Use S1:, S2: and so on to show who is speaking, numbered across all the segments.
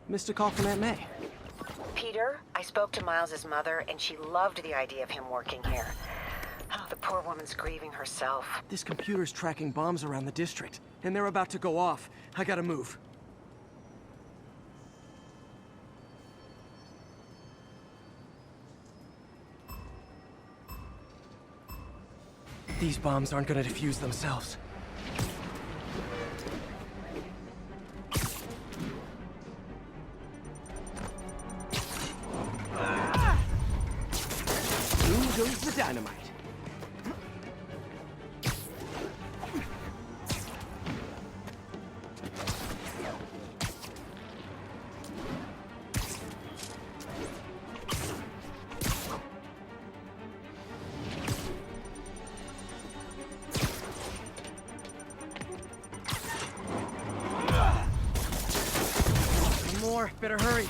S1: Missed a call from Aunt May.
S2: Peter, I spoke to Miles's mother, and she loved the idea of him working here. Oh, the poor woman's grieving herself.
S1: This computer's tracking bombs around the district, and they're about to go off. I gotta move. These bombs aren't gonna defuse themselves. Boom goes the dynamite. More, better hurry.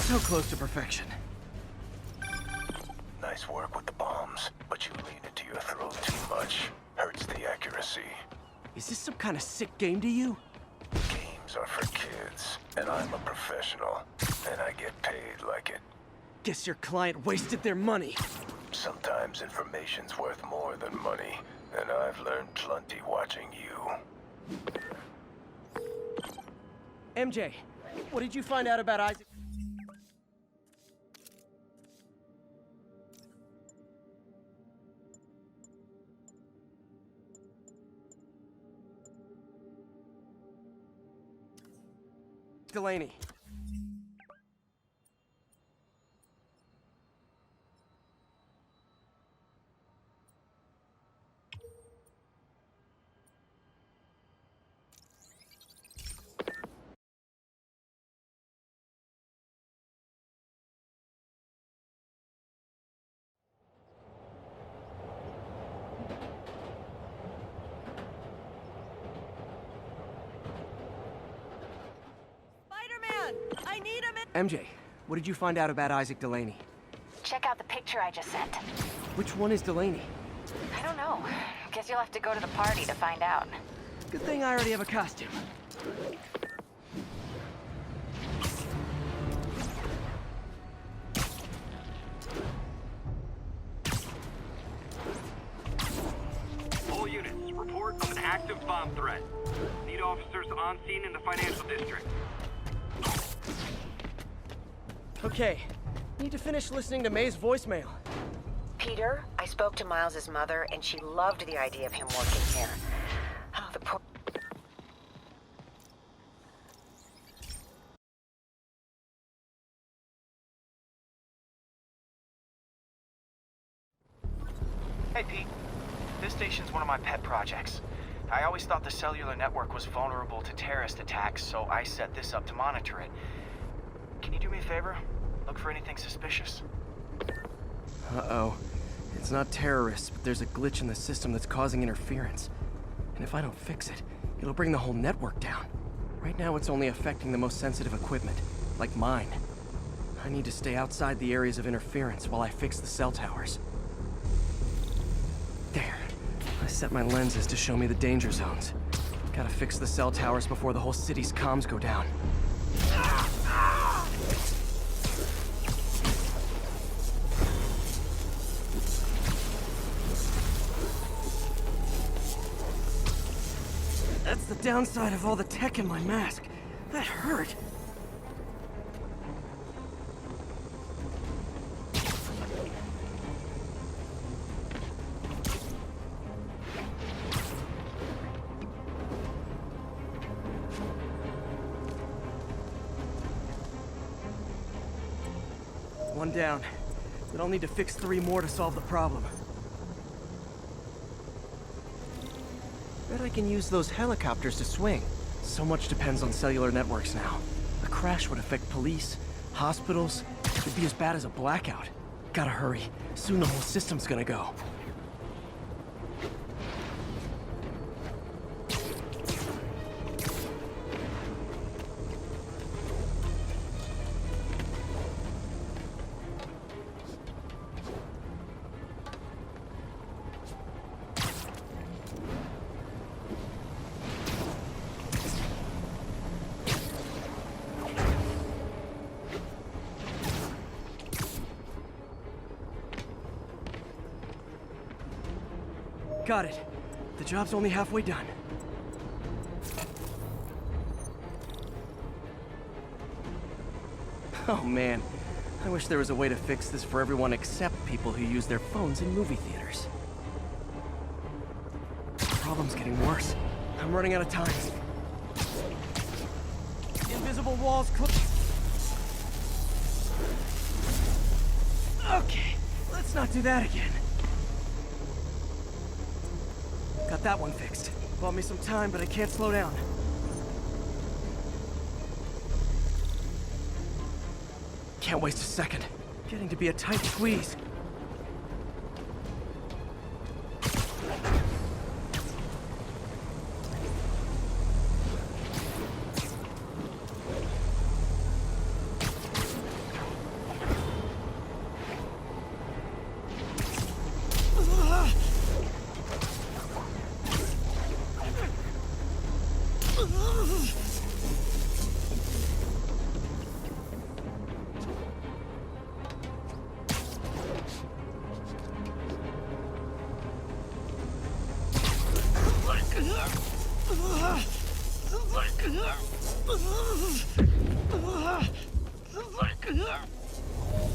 S1: So close to perfection.
S3: Nice work with the bombs, but you lean into your throat too much. Hurts the accuracy.
S1: Is this some kind of sick game to you?
S3: Games are for kids, and I'm a professional, and I get paid like it.
S1: Guess your client wasted their money.
S3: Sometimes information's worth more than money, and I've learned plenty watching you.
S1: MJ, what did you find out about Isaac? Delaney.
S2: I need him
S1: MJ, what did you find out about Isaac Delaney?
S2: Check out the picture I just sent.
S1: Which one is Delaney?
S2: I don't know. Guess you'll have to go to the party to find out.
S1: Good thing I already have a costume.
S4: All units, report of an active bomb threat. Need officers on scene in the financial district.
S1: Okay, need to finish listening to May's voicemail.
S2: Peter, I spoke to Miles's mother, and she loved the idea of him working here. Oh, the poor...
S5: Hey, Pete. This station's one of my pet projects. I always thought the cellular network was vulnerable to terrorist attacks, so I set this up to monitor it. Can you do me a favor? Look for anything suspicious.
S1: Uh-oh. It's not terrorists, but there's a glitch in the system that's causing interference. And if I don't fix it, it'll bring the whole network down. Right now, it's only affecting the most sensitive equipment, like mine. I need to stay outside the areas of interference while I fix the cell towers. There. I set my lenses to show me the danger zones. Gotta fix the cell towers before the whole city's comms go down. That's the downside of all the tech in my mask. That hurt. One down. But I'll need to fix 3 more to solve the problem. Bet I can use those helicopters to swing. So much depends on cellular networks now. A crash would affect police, hospitals. It'd be as bad as a blackout. Gotta hurry. Soon the whole system's gonna go. Got it. The job's only halfway done. Oh man, I wish there was a way to fix this for everyone except people who use their phones in movie theaters. The problem's getting worse. I'm running out of time. Invisible walls Okay, let's not do that again. Got that one fixed. Bought me some time, but I can't slow down. Can't waste a second. Getting to be a tight squeeze.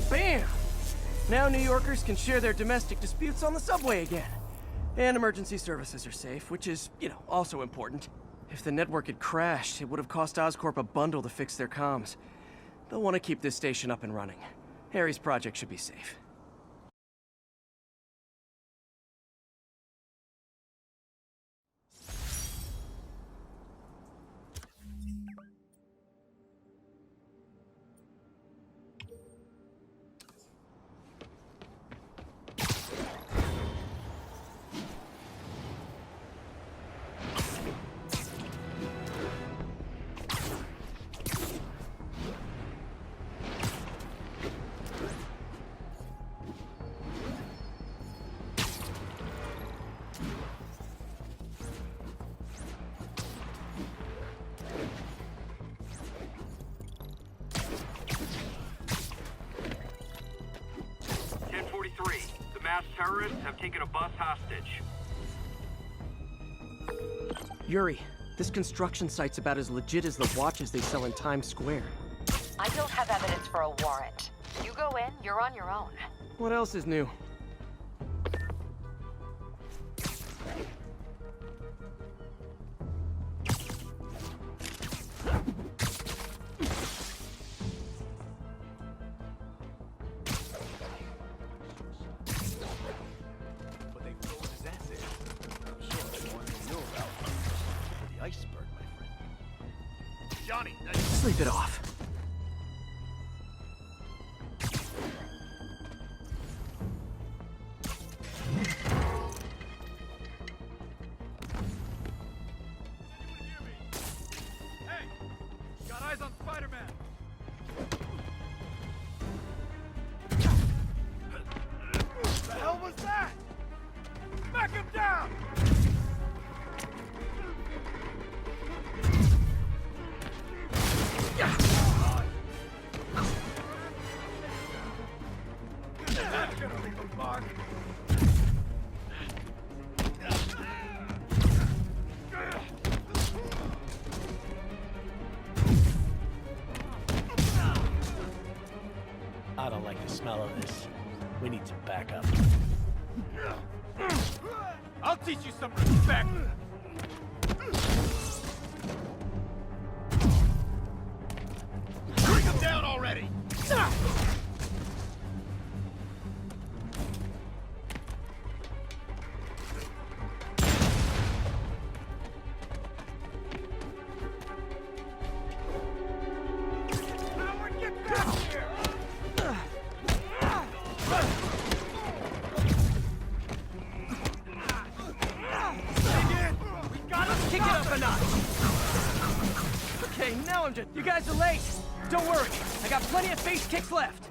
S1: Bam! Now New Yorkers can share their domestic disputes on the subway again. And emergency services are safe, which is, also important. If the network had crashed, it would have cost Oscorp a bundle to fix their comms. They'll want to keep this station up and running. Harry's project should be safe.
S4: The masked terrorists have taken a bus hostage.
S1: Yuri, this construction site's about as legit as the watches they sell in Times Square.
S2: I don't have evidence for a warrant. You go in, you're on your own.
S1: What else is new? Sleep it off.
S4: Hey! Got eyes on Spider-Man! What the hell was that? Smack him down! That's gonna leave a mark.
S6: I don't like the smell of this. We need to back up.
S4: I'll teach you some respect. Bring him down already! Howard, get back here! We gotta
S1: Kick it up a notch! Okay, now I'm just... You guys are late! Don't worry, I got plenty of face kicks left!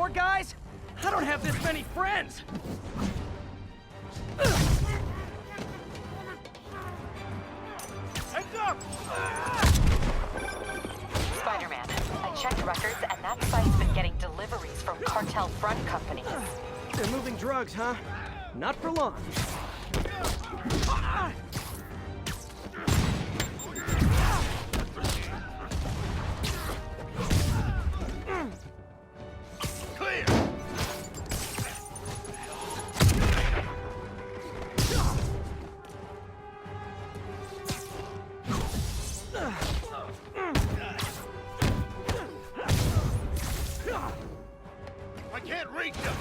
S1: more guys? I don't have this many friends!
S7: Heads up!
S2: Spider-Man, I checked records and that site's been getting deliveries from cartel front companies.
S1: They're moving drugs, huh? Not for long.
S7: Clear! I can't reach him!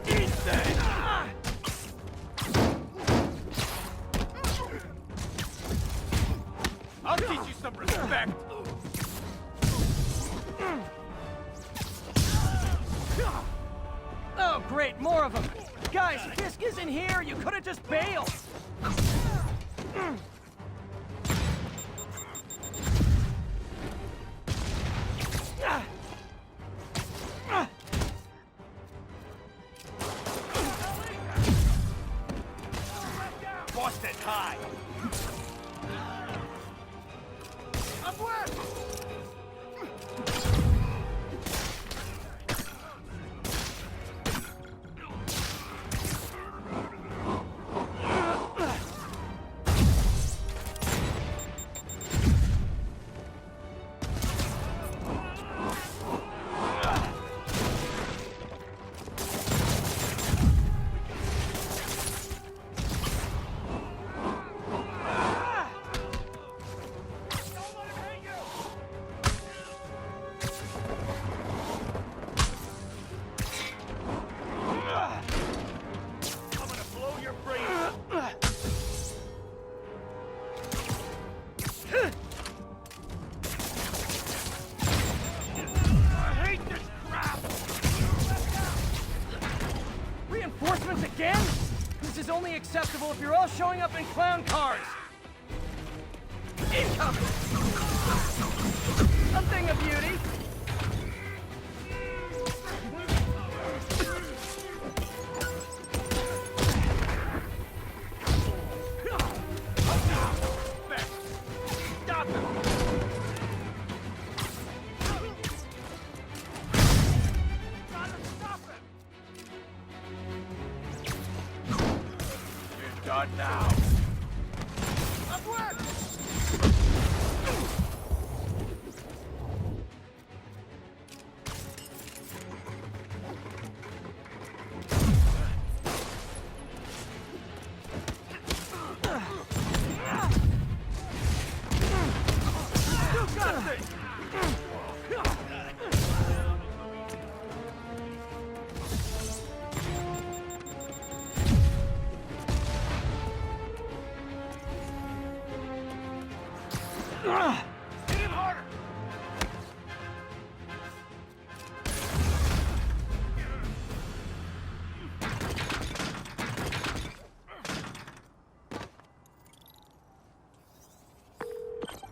S7: Eat that! I'll teach you some respect!
S1: Oh, great, more of them! Guys, Fisk isn't here! You could have just bailed!
S7: Busted high! Upward! I'm gonna blow your brains out. I hate this crap!
S1: Reinforcements again? This is only acceptable if you're all showing up in clown cars! Incoming! A thing of beauty!
S7: Stop him! Gotta stop him! You're done now. Upward! You got this! Hit him harder!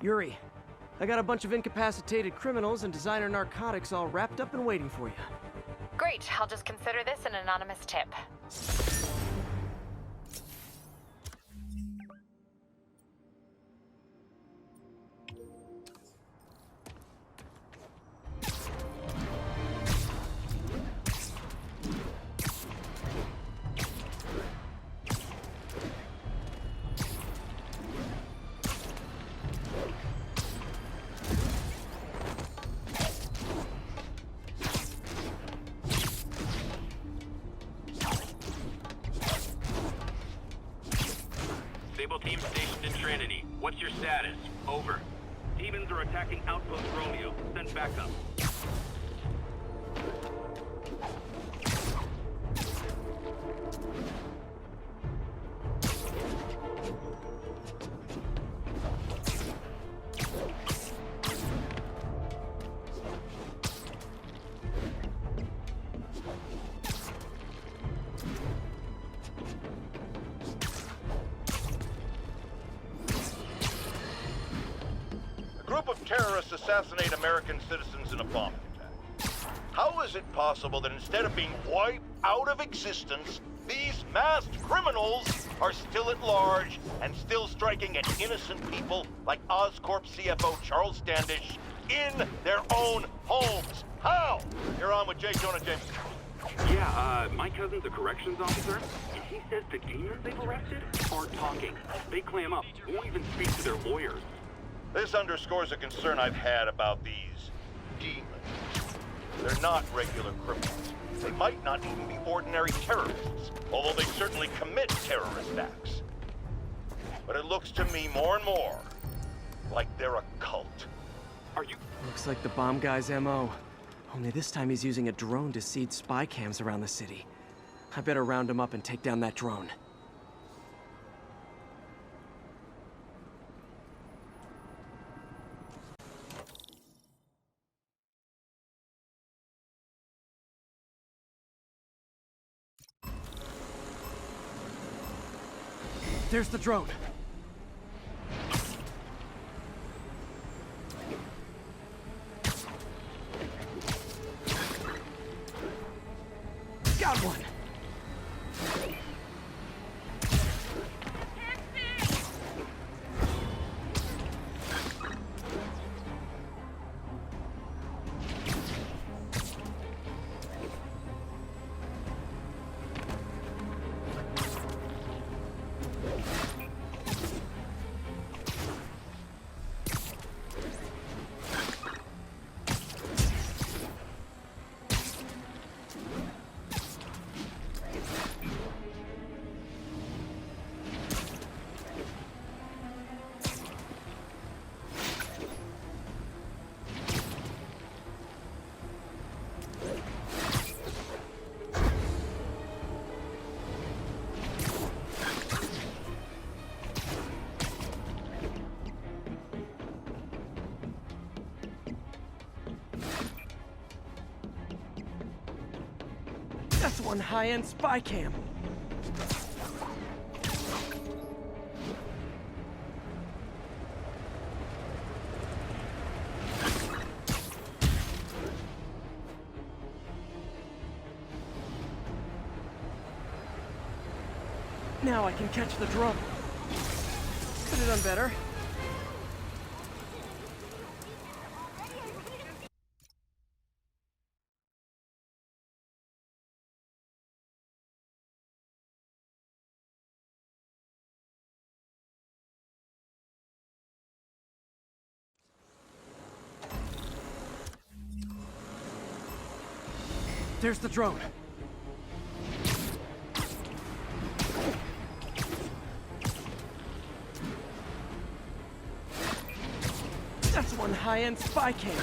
S1: Yuri, I got a bunch of incapacitated criminals and designer narcotics all wrapped up and waiting for you.
S2: Great, I'll just consider this an anonymous tip.
S4: Sable team stationed in Trinity. What's your status? Over. Demons are attacking Outpost Romeo. Send backup.
S8: group of terrorists assassinate American citizens in a bombing attack. How is it possible that instead of being wiped out of existence, these masked criminals are still at large and still striking at innocent people like Oscorp CFO Charles Standish in their own homes? How? You're on with J. Jonah Jameson.
S4: Yeah, my cousin's a corrections officer, and he says the demons they've arrested aren't talking. They clam up, won't even speak to their lawyers.
S8: This underscores a concern I've had about these demons. They're not regular criminals. They might not even be ordinary terrorists, although they certainly commit terrorist acts. But it looks to me more and more like they're a cult.
S4: Are you...
S1: Looks like the bomb guy's MO. Only this time he's using a drone to seed spy cams around the city. I better round him up and take down that drone. There's the drone. Got one. That's one high-end spy cam. Now I can catch the drone. Could have done better. There's the drone. That's one high-end spy cam.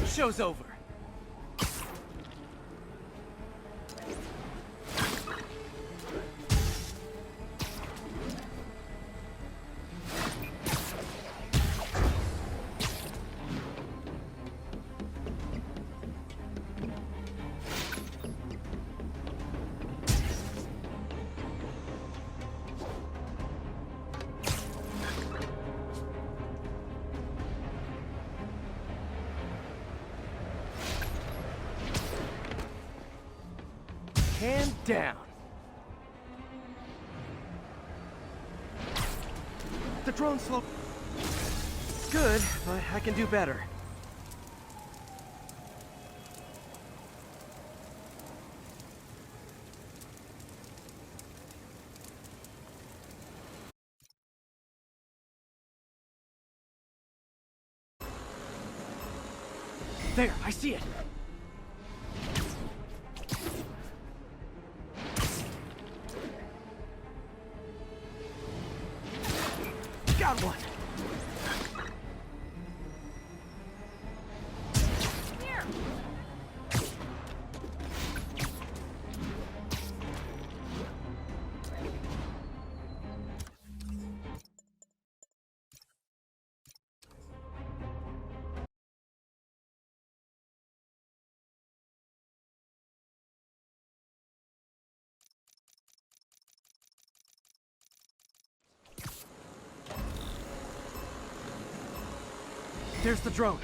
S1: Show's over. Hand down. The drone slope. Good, but I can do better. There, I see it. There's the drone.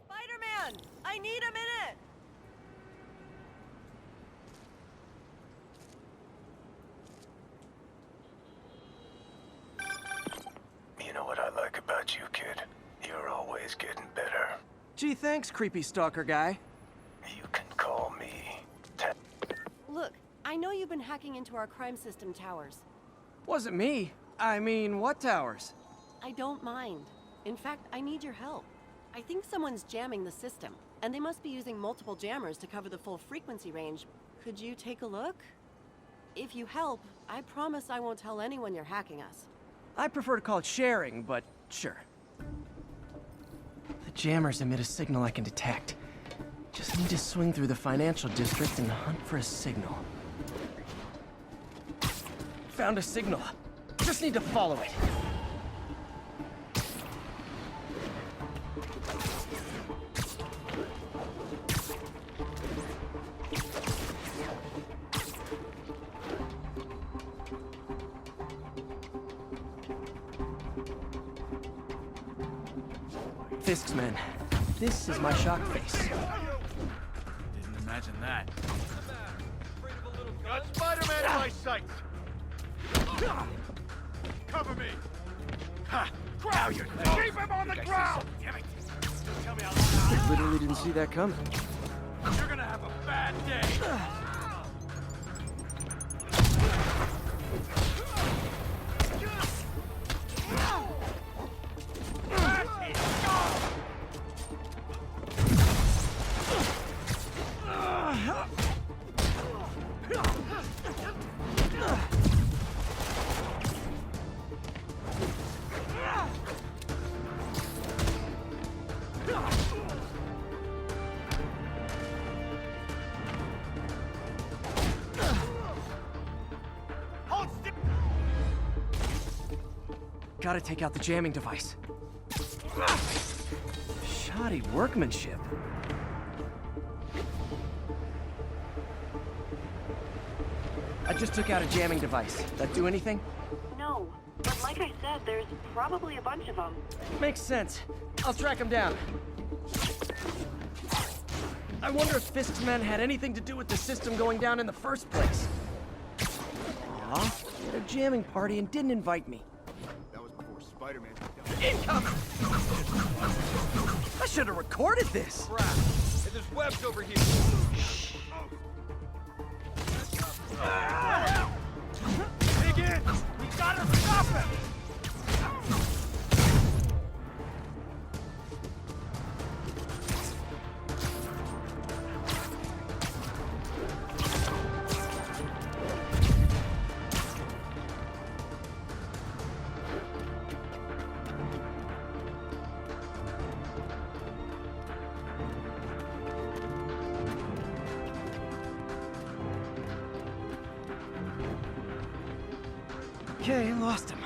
S9: Spider-Man! I need a minute!
S3: You know what I like about you, kid? You're always getting better.
S1: Gee, thanks, creepy stalker guy.
S3: You can call me
S9: Look, I know you've been hacking into our crime system towers.
S1: Wasn't me. I mean, what towers?
S9: I don't mind. In fact, I need your help. I think someone's jamming the system, and they must be using multiple jammers to cover the full frequency range. Could you take a look? If you help, I promise I won't tell anyone you're hacking us.
S1: I prefer to call it sharing, but sure. The jammers emit a signal I can detect. Just need to swing through the financial district and hunt for a signal. Found a signal. Just need to follow it. Fisk's men. This is my shock face.
S7: Didn't imagine that. Got Spider-Man in my sights! Cover me! Ha! Now you're keep him on the ground! Damn it! Tell me how long
S1: I literally didn't see that coming.
S7: you're gonna have a bad day!
S1: Gotta take out the jamming device. Shoddy workmanship. I just took out a jamming device. That do anything?
S9: No, but like I said, there's probably a bunch of them.
S1: Makes sense. I'll track him down. I wonder if Fisk's men had anything to do with the system going down in the first place. Aw, at a jamming party and didn't invite me.
S7: That was before Spider-Man.
S1: Incoming! I should have recorded this!
S7: Crap! Hey, there's webs over here! Dig in! We gotta stop him!
S1: Okay, lost him.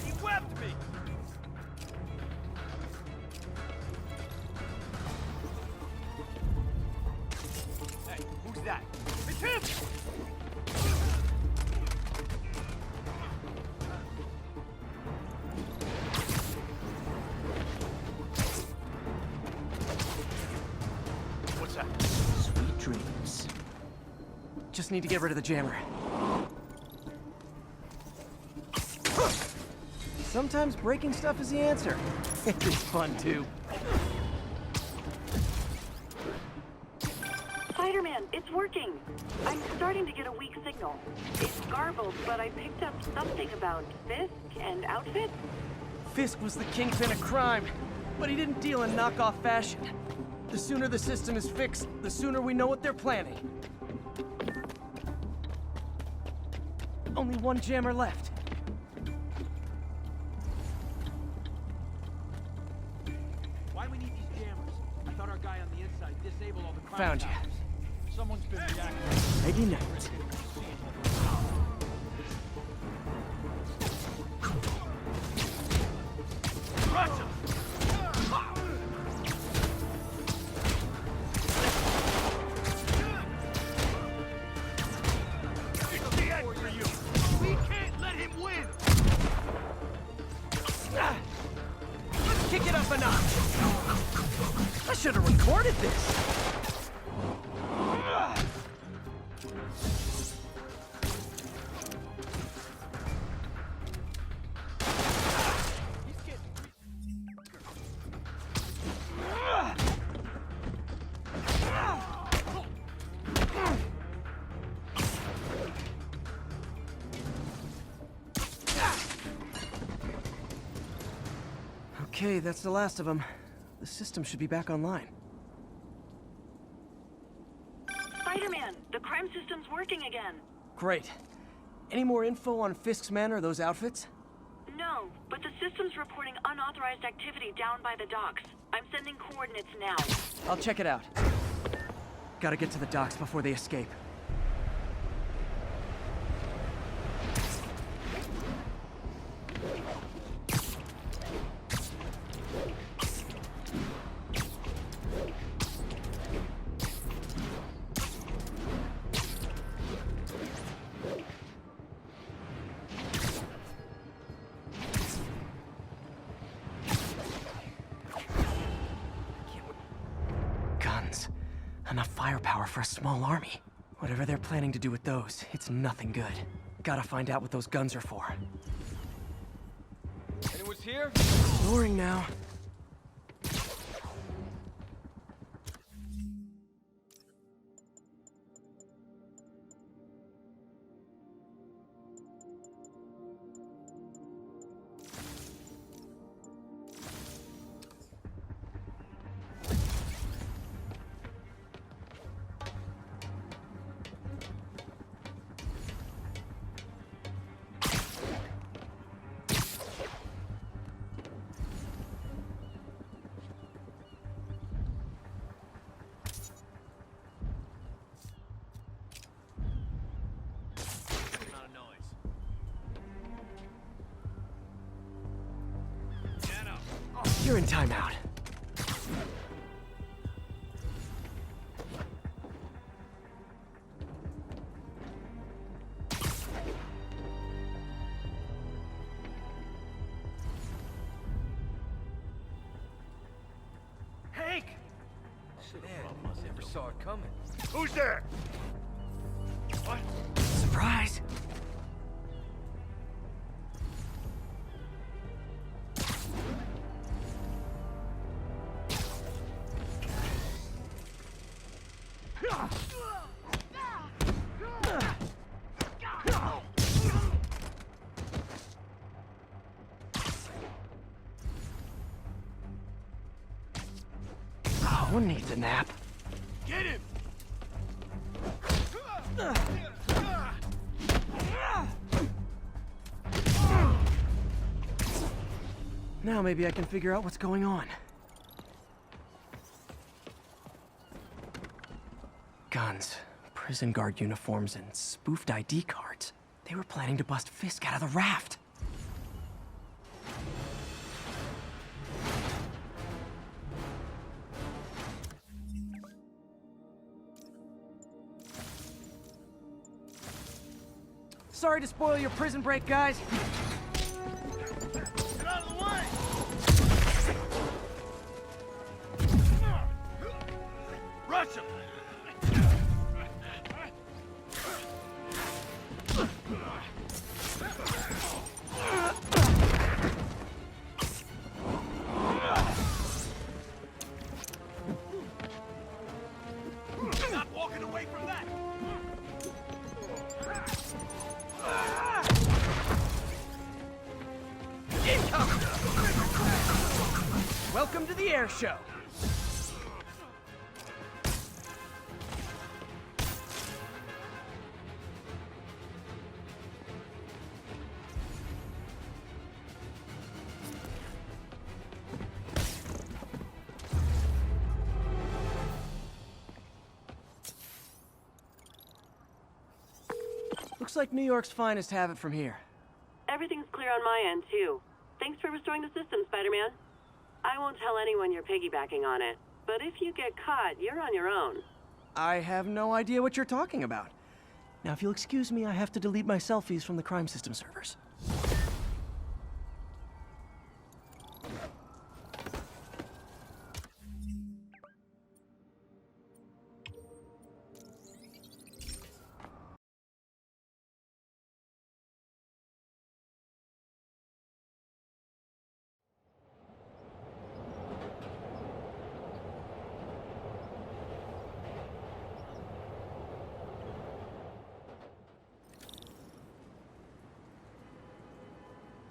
S7: He webbed me! Hey, who's that? It's him!
S1: Just need to get rid of the jammer. Sometimes breaking stuff is the answer. It's fun, too.
S10: Spider-Man, it's working. I'm starting to get a weak signal. It's garbled, but I picked up something about Fisk and outfits.
S1: Fisk was the kingpin of crime, but he didn't deal in knockoff fashion. The sooner the system is fixed, the sooner we know what they're planning. Only one jammer left.
S7: Why do we need these jammers? I thought our guy on the inside disabled all the crime
S1: Found you.
S7: towers. Someone's been reacting.
S1: Ready now.
S7: Russia! It's the end for you. We can't let him win.
S1: Let's kick it up a notch. I should have recorded this. Okay, that's the last of them. The system should be back online.
S10: Spider-Man, the crime system's working again.
S1: Great. Any more info on Fisk's men or those outfits?
S10: No, but the system's reporting unauthorized activity down by the docks. I'm sending coordinates now.
S1: I'll check it out. Gotta get to the docks before they escape. Guns. Enough firepower for a small army. Whatever they're planning to do with those, it's nothing good. Gotta find out what those guns are for.
S7: Anyone's here?
S1: Lowering now. You're in timeout.
S7: Hank!
S11: Never saw it coming.
S7: Who's there? What?
S1: Surprise! One needs a nap.
S7: Get him!
S1: Now maybe I can figure out what's going on. Guns, prison guard uniforms, and spoofed ID cards. They were planning to bust Fisk out of the raft. Sorry to spoil your prison break, guys.
S7: Get out of the way! Rush him!
S1: the air show. Looks like New York's finest have it from here.
S10: Everything's clear on my end, too. Thanks for restoring the system, Spider-Man. I won't tell anyone you're piggybacking on it, but if you get caught, you're on your own.
S1: I have no idea what you're talking about. Now, if you'll excuse me, I have to delete my selfies from the crime system servers.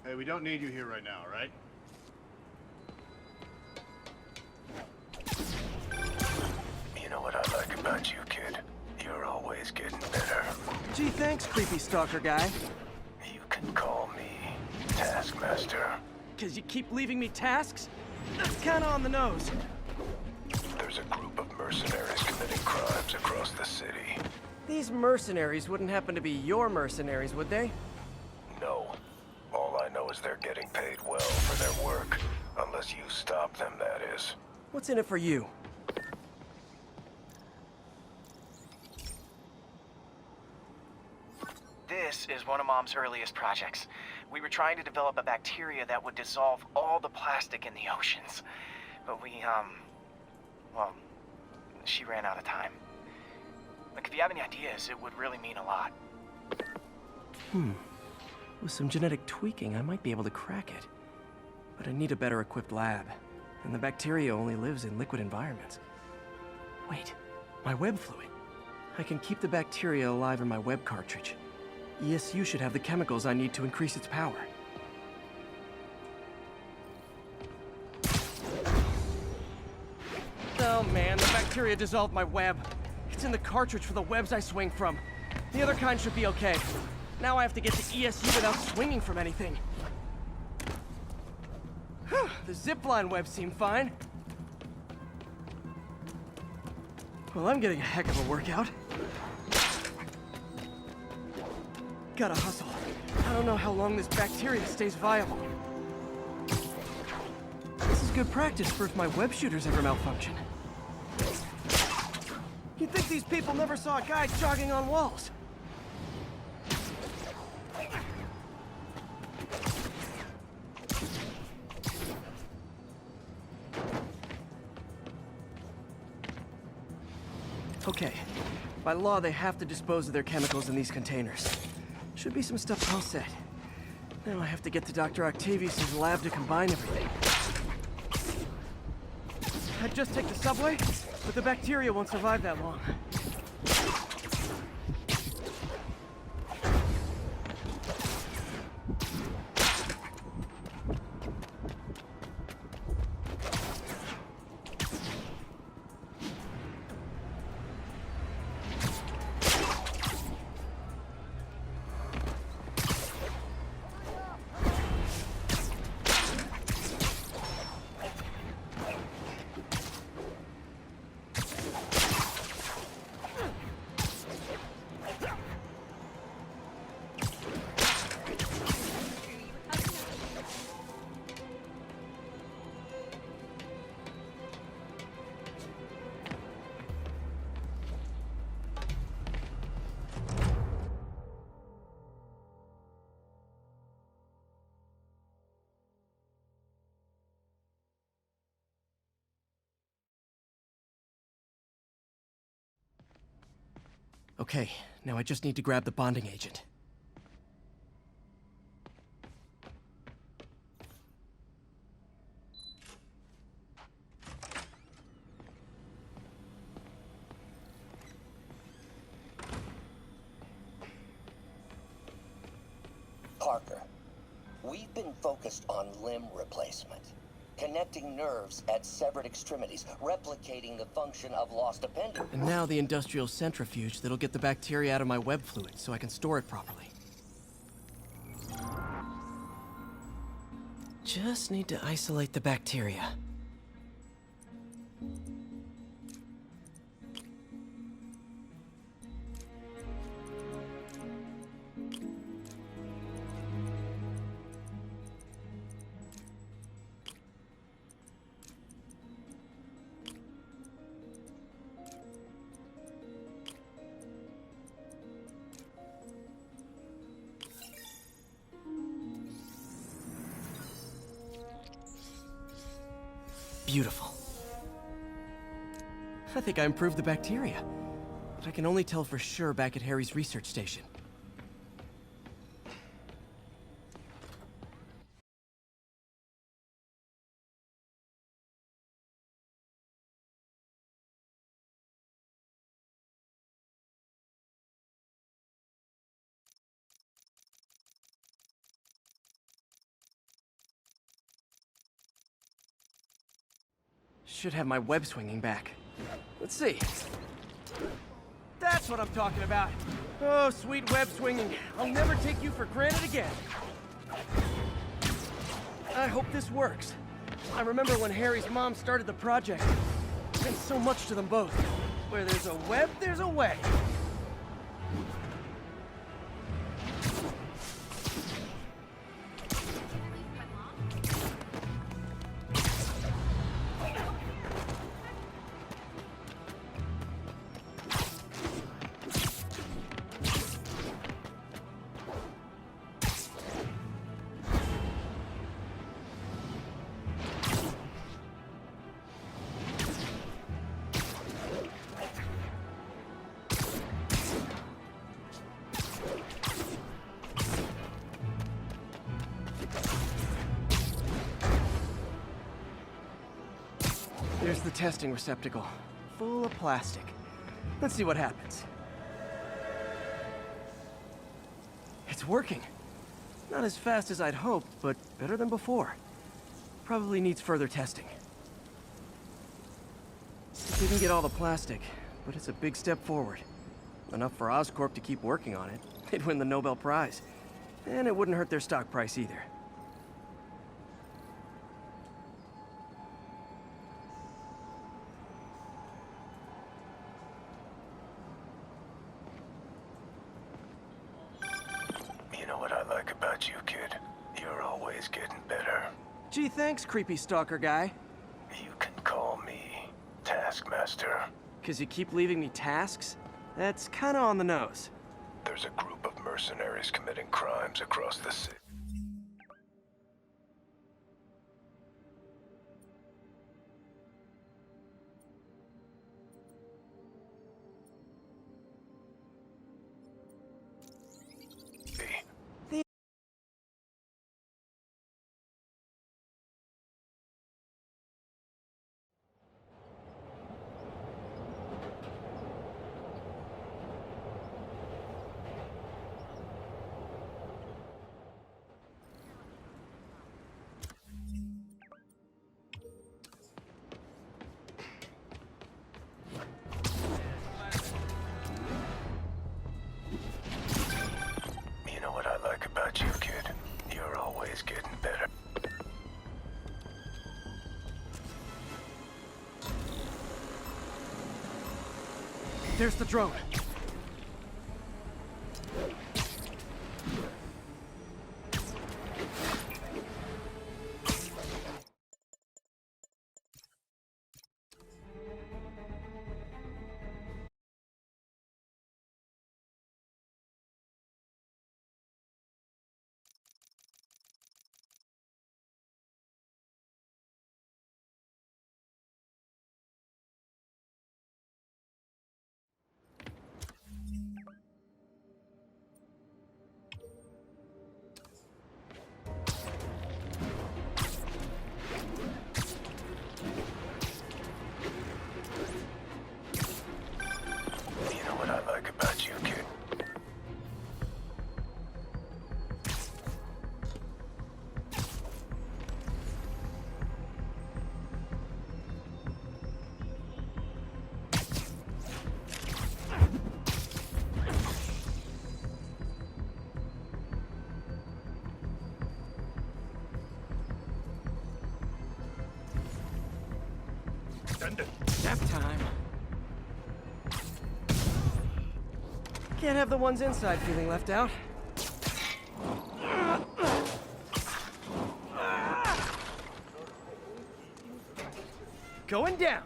S12: Hey, we don't need you here right now, right?
S3: You know what I like about you, kid? You're always getting better.
S1: Gee, thanks, creepy stalker guy.
S3: You can call me Taskmaster.
S1: 'Cause you keep leaving me tasks? That's kinda on the nose.
S3: There's a group of mercenaries committing crimes across the city.
S1: These mercenaries wouldn't happen to be your mercenaries, would they?
S3: No. All I know is they're getting paid well for their work. Unless you stop them, that is.
S1: What's in it for you?
S5: This is one of Mom's earliest projects. We were trying to develop a bacteria that would dissolve all the plastic in the oceans. But well, she ran out of time. Look, if you have any ideas, it would really mean a lot.
S1: With some genetic tweaking, I might be able to crack it. But I need a better equipped lab. And the bacteria only lives in liquid environments. Wait, my web fluid. I can keep the bacteria alive in my web cartridge. ESU should have the chemicals I need to increase its power. Oh man, the bacteria dissolved my web. It's in the cartridge for the webs I swing from. The other kind should be okay. Now I have to get to ESU without swinging from anything. The zipline webs seem fine. Well, I'm getting a heck of a workout. Gotta hustle. I don't know how long this bacteria stays viable. This is good practice for if my web shooters ever malfunction. You'd think these people never saw a guy jogging on walls. Okay. By law, they have to dispose of their chemicals in these containers. Should be some stuff all set. Now I have to get to Dr. Octavius' lab to combine everything. I'd just take the subway, but the bacteria won't survive that long. Okay, now I just need to grab the bonding agent.
S13: Parker, we've been focused on limb replacement. connecting nerves at severed extremities, replicating the function of lost appendage.
S1: And now the industrial centrifuge that'll get the bacteria out of my web fluid so I can store it properly. Just need to isolate the bacteria. Beautiful. I think I improved the bacteria, but I can only tell for sure back at Harry's research station. Should have my web swinging back. Let's see. That's what I'm talking about. Oh, sweet web swinging. I'll never take you for granted again. I hope this works. I remember when Harry's mom started the project. It meant so much to them both. Where there's a web, there's a way. There's the testing receptacle, full of plastic. Let's see what happens. It's working. Not as fast as I'd hoped, but better than before. Probably needs further testing. Didn't get all the plastic, but it's a big step forward. Enough for Oscorp to keep working on it. They'd win the Nobel Prize. And it wouldn't hurt their stock price either.
S3: You know what I like about you, kid? You're always getting better.
S1: Gee, thanks, creepy stalker guy.
S3: You can call me Taskmaster.
S1: 'Cause you keep leaving me tasks? That's kinda on the nose.
S3: There's a group of mercenaries committing crimes across the city. You know what I like about you, kid? You're always getting better.
S1: There's the drone. Can't have the ones inside feeling left out. Going down.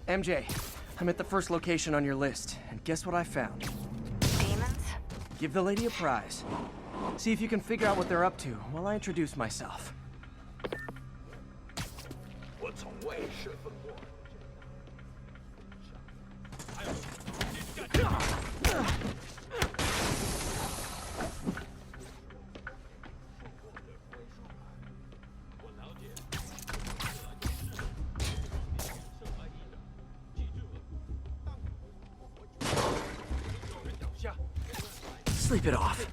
S1: MJ, I'm at the first location on your list, and guess what I found?
S2: Demons?
S1: Give the lady a prize. See if you can figure out what they're up to while I introduce myself. Sleep it off.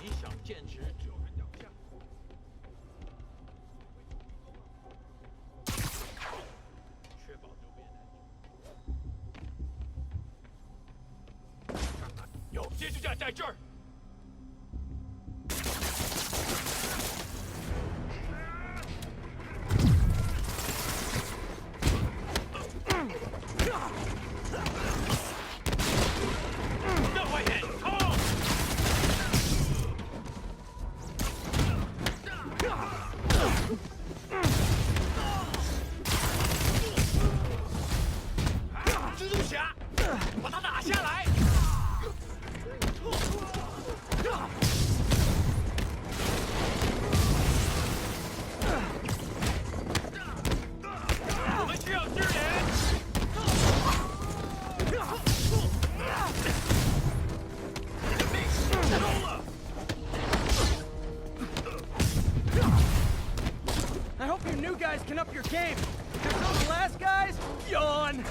S1: I hope you new guys can up your game. There's those last guys? Yawn!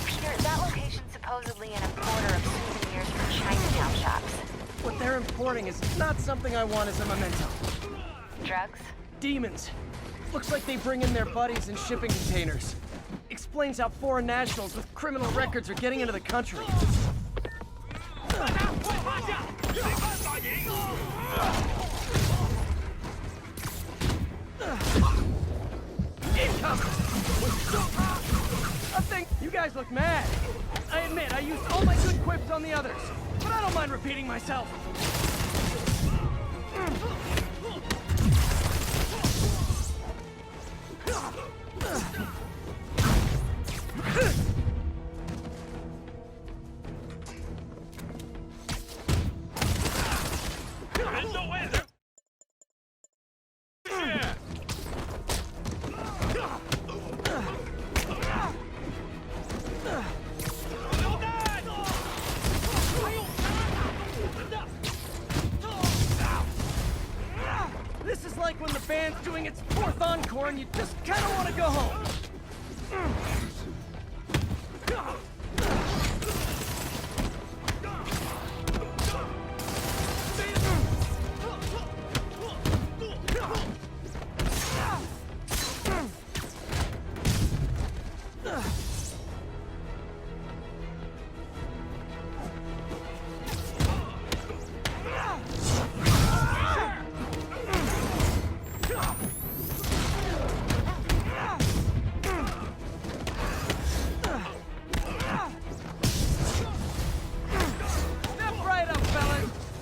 S2: Peter, that location's supposedly an importer of souvenirs from Chinatown shops.
S1: What they're importing is not something I want as a memento.
S2: Drugs?
S1: Demons. Looks like they bring in their buddies in shipping containers. Explains how foreign nationals with criminal records are getting into the country. I think you guys look mad. I admit, I used all my good quips on the others, but I don't mind repeating myself. This is like when the band's doing its 4th encore and you just kind of want to go home.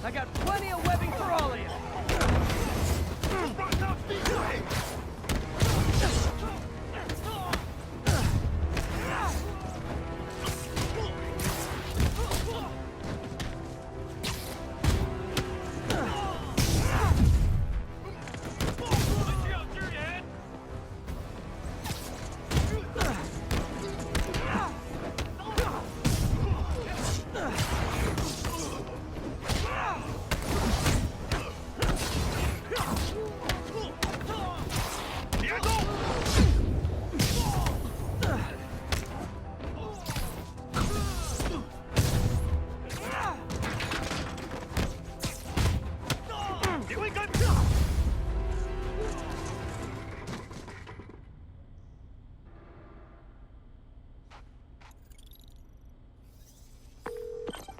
S1: I got plenty of webbing for all of you.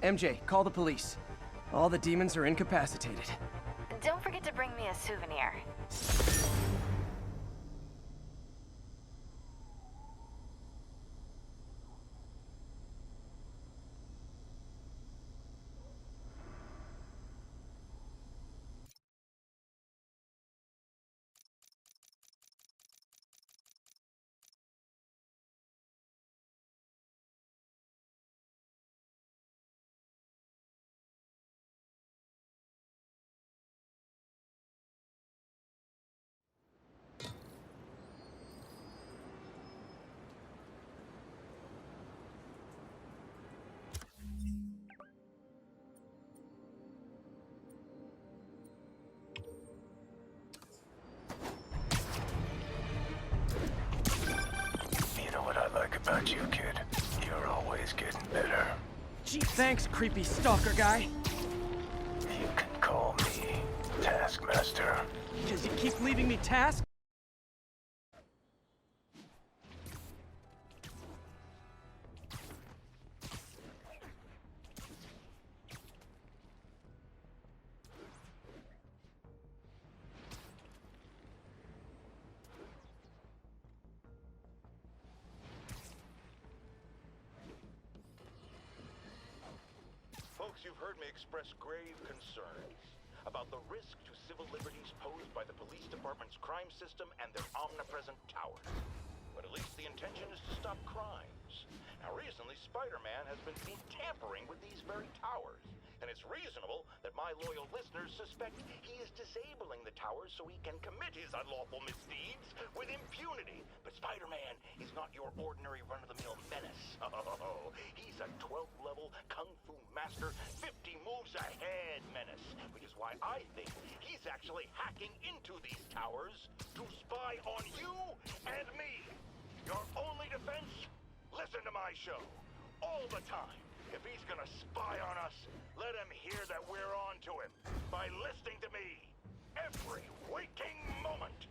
S1: MJ, call the police. All the demons are incapacitated.
S14: Don't forget to bring me a souvenir.
S3: You know what I like about you, kid? You're always getting better.
S1: Gee, thanks, creepy stalker guy.
S3: You can call me Taskmaster.
S1: Because you keep leaving me tasks?
S8: Folks, you've heard me express grave concerns about the risk to civil liberties posed by the police department's crime system and their omnipresent towers. But at least the intention is to stop crimes. Now, recently, Spider-Man has been seen tampering with these very towers. And it's reasonable that my loyal listeners suspect he is disabling the towers so he can commit his unlawful misdeeds with impunity. But Spider-Man is not your ordinary run-of-the-mill menace. Oh, he's a 12th level Kung Fu master, 50 moves ahead menace. Which is why I think he's actually hacking into these towers to spy on you and me. Your only defense? Listen to my show. All the time. If he's gonna spy on us, let him hear that we're on to him by listening to me every waking moment.